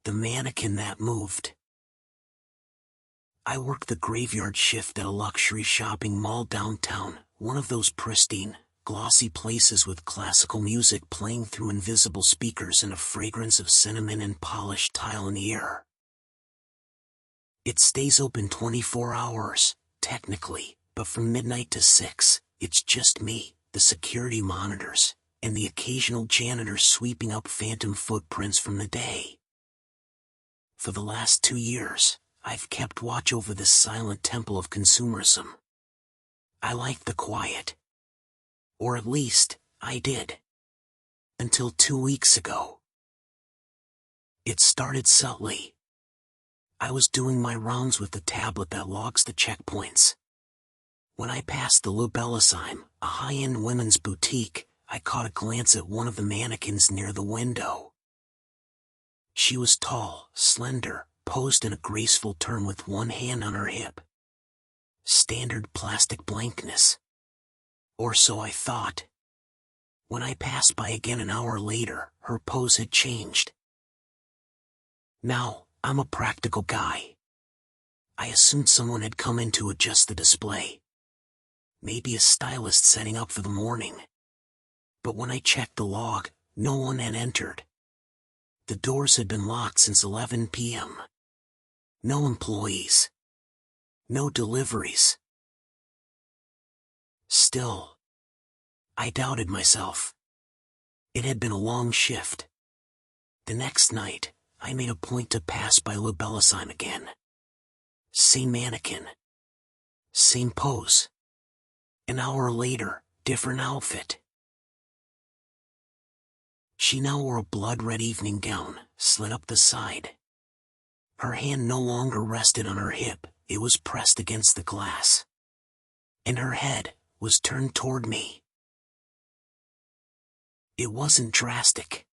the mannequin that moved. I worked the graveyard shift at a luxury shopping mall downtown, one of those pristine, glossy places with classical music playing through invisible speakers and a fragrance of cinnamon and polished tile in the air. It stays open 24 hours, technically, but from midnight to 6, it's just me, the security monitors, and the occasional janitor sweeping up phantom footprints from the day. For the last 2 years, I've kept watch over this silent temple of consumerism. I like the quiet. Or at least, I did. Until 2 weeks ago. It started subtly. I was doing my rounds with the tablet that logs the checkpoints. When I passed the Lubellisheim, a high-end women's boutique, I caught a glance at one of the mannequins near the window. She was tall, slender, posed in a graceful turn with one hand on her hip. Standard plastic blankness. Or so I thought. When I passed by again an hour later, her pose had changed. Now, I'm a practical guy. I assumed someone had come in to adjust the display. Maybe a stylist setting up for the morning. But when I checked the log, no one had entered. The doors had been locked since 11 p.m. No employees. No deliveries. Still, I doubted myself. It had been a long shift. The next night, I made a point to pass by Lubellisheim again. Same mannequin. Same pose. An hour later, different outfit. She now wore a blood-red evening gown, slit up the side. Her hand no longer rested on her hip, it was pressed against the glass. And her head was turned toward me. It wasn't drastic.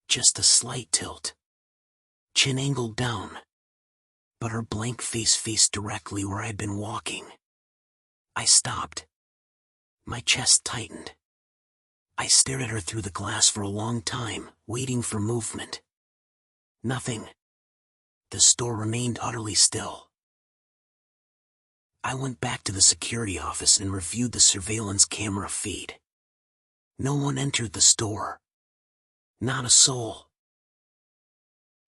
Just a slight tilt. Chin angled down. But her blank face faced directly where I'd been walking. I stopped. My chest tightened. I stared at her through the glass for a long time, waiting for movement. Nothing. The store remained utterly still. I went back to the security office and reviewed the surveillance camera feed. No one entered the store. Not a soul.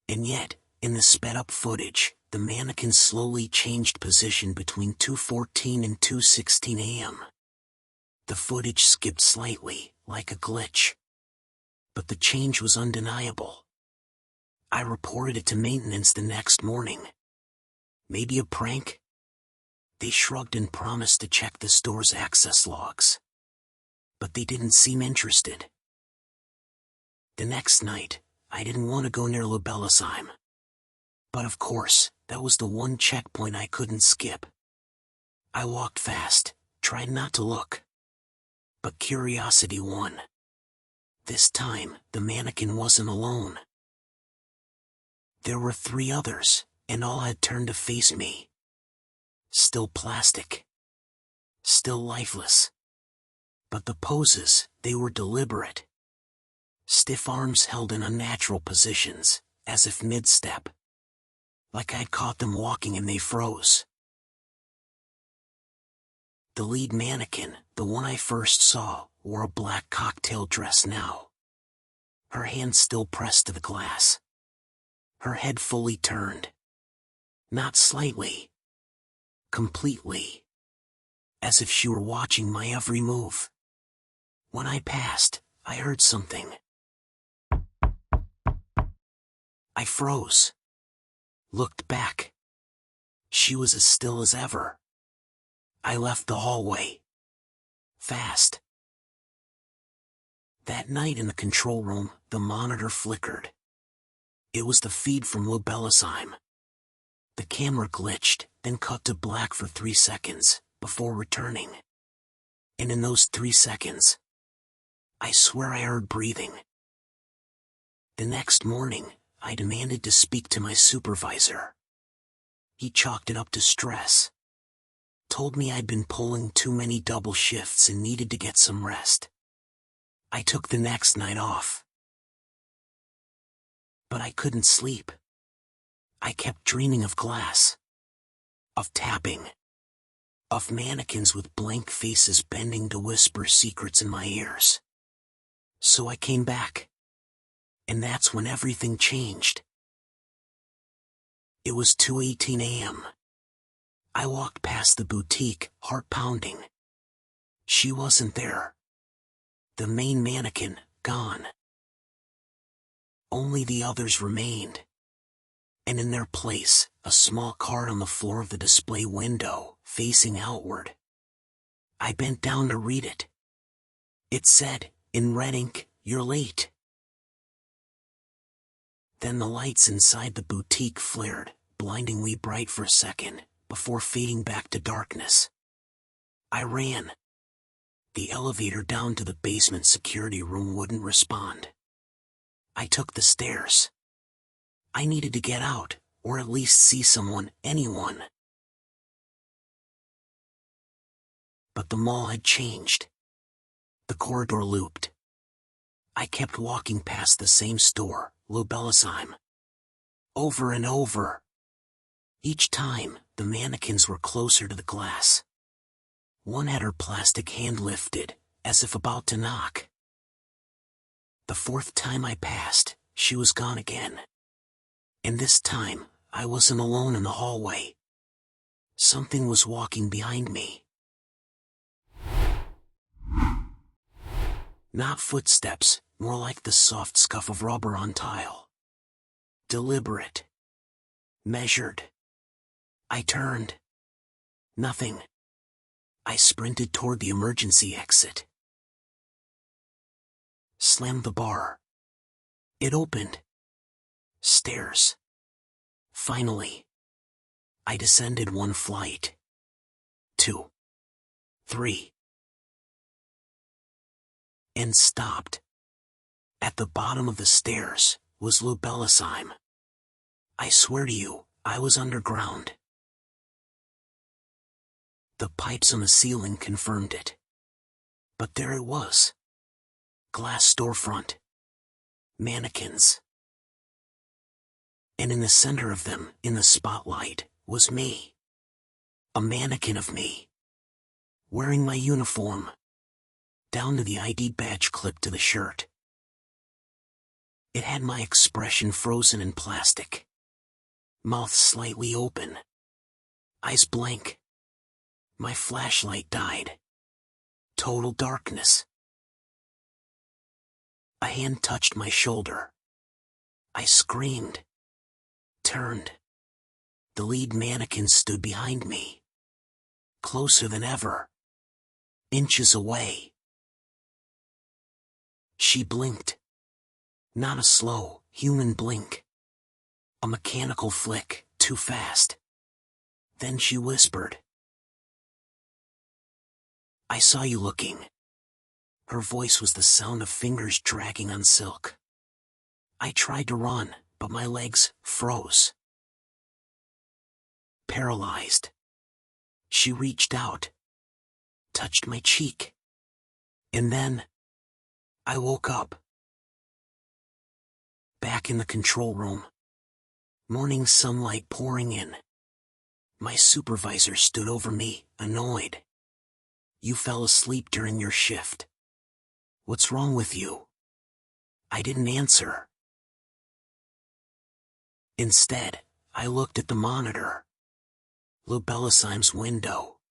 And yet, in the sped-up footage, the mannequin slowly changed position between 2:14 and 2:16 a.m. The footage skipped slightly, like a glitch. But the change was undeniable. I reported it to maintenance the next morning. Maybe a prank? They shrugged and promised to check the store's access logs. But they didn't seem interested. The next night, I didn't want to go near Lubellisheim. But of course, that was the one checkpoint I couldn't skip. I walked fast, tried not to look. But curiosity won. This time, the mannequin wasn't alone. There were 3 others, and all had turned to face me. Still plastic. Still lifeless. But the poses, they were deliberate. Stiff arms held in unnatural positions, as if mid-step. Like I'd caught them walking and they froze. The lead mannequin, the one I first saw, wore a black cocktail dress now. Her hand still pressed to the glass. Her head fully turned. Not slightly. Completely. As if she were watching my every move. When I passed, I heard something. I froze. Looked back. She was as still as ever. I left the hallway. Fast. That night in the control room, the monitor flickered. It was the feed from Lubellisheim. The camera glitched, then cut to black for 3 seconds, before returning. And in those 3 seconds, I swear I heard breathing. The next morning, I demanded to speak to my supervisor. He chalked it up to stress. Told me I'd been pulling too many double shifts and needed to get some rest. I took the next night off. But I couldn't sleep. I kept dreaming of glass, of tapping, of mannequins with blank faces bending to whisper secrets in my ears. So I came back. And that's when everything changed. It was 2:18 a.m. I walked past the boutique, heart pounding. She wasn't there. The main mannequin, gone. Only the others remained. And in their place, a small card on the floor of the display window, facing outward. I bent down to read it. It said, in red ink, "You're late." Then the lights inside the boutique flared, blindingly bright for a second, before fading back to darkness. I ran. The elevator down to the basement security room wouldn't respond. I took the stairs. I needed to get out, or at least see someone, anyone. But the mall had changed. The corridor looped. I kept walking past the same store, Bedtime. Over and over. Each time, the mannequins were closer to the glass. One had her plastic hand lifted, as if about to knock. The fourth time I passed, she was gone again. And this time, I wasn't alone in the hallway. Something was walking behind me. Not footsteps, more like the soft scuff of rubber on tile. Deliberate. Measured. I turned. Nothing. I sprinted toward the emergency exit. Slammed the bar. It opened. Stairs. Finally. I descended one flight. 2. 3. And stopped. At the bottom of the stairs was Bedtime. I swear to you, I was underground. The pipes on the ceiling confirmed it. But there it was. Glass storefront. Mannequins. And in the center of them, in the spotlight, was me. A mannequin of me. Wearing my uniform. Down to the ID badge clipped to the shirt. It had my expression frozen in plastic. Mouth slightly open. Eyes blank. My flashlight died. Total darkness. A hand touched my shoulder. I screamed. Turned. The lead mannequin stood behind me. Closer than ever. Inches away. She blinked. Not a slow, human blink. A mechanical flick, too fast. Then she whispered. "I saw you looking." Her voice was the sound of fingers dragging on silk. I tried to run, but my legs froze. Paralyzed. She reached out. Touched my cheek. And then, I woke up. Back in the control room. Morning sunlight pouring in. My supervisor stood over me, annoyed. "You fell asleep during your shift. What's wrong with you?" I didn't answer. Instead, I looked at the monitor. Bedtime's window.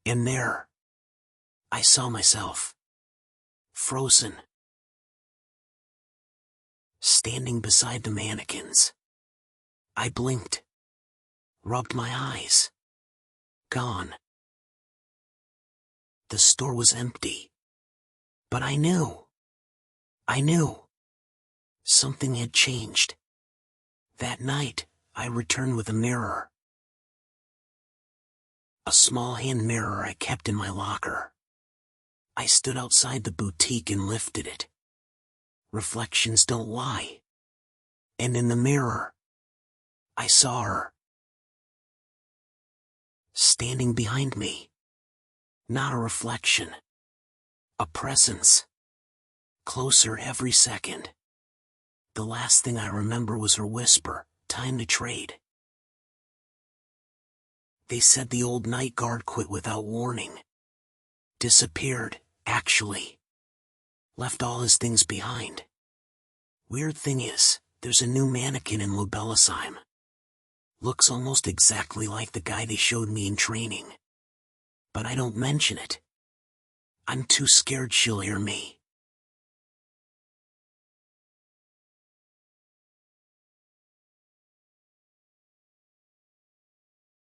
And there, I saw myself. Frozen. Standing beside the mannequins. I blinked. Rubbed my eyes. Gone. The store was empty. But I knew. I knew. Something had changed. That night, I returned with a mirror. A small hand mirror I kept in my locker. I stood outside the boutique and lifted it. Reflections don't lie. And in the mirror, I saw her. Standing behind me. Not a reflection. A presence. Closer every second. The last thing I remember was her whisper, "Time to trade." They said the old night guard quit without warning. Disappeared, actually. Left all his things behind. Weird thing is, there's a new mannequin in Lubellisheim. Looks almost exactly like the guy they showed me in training. But I don't mention it. I'm too scared she'll hear me.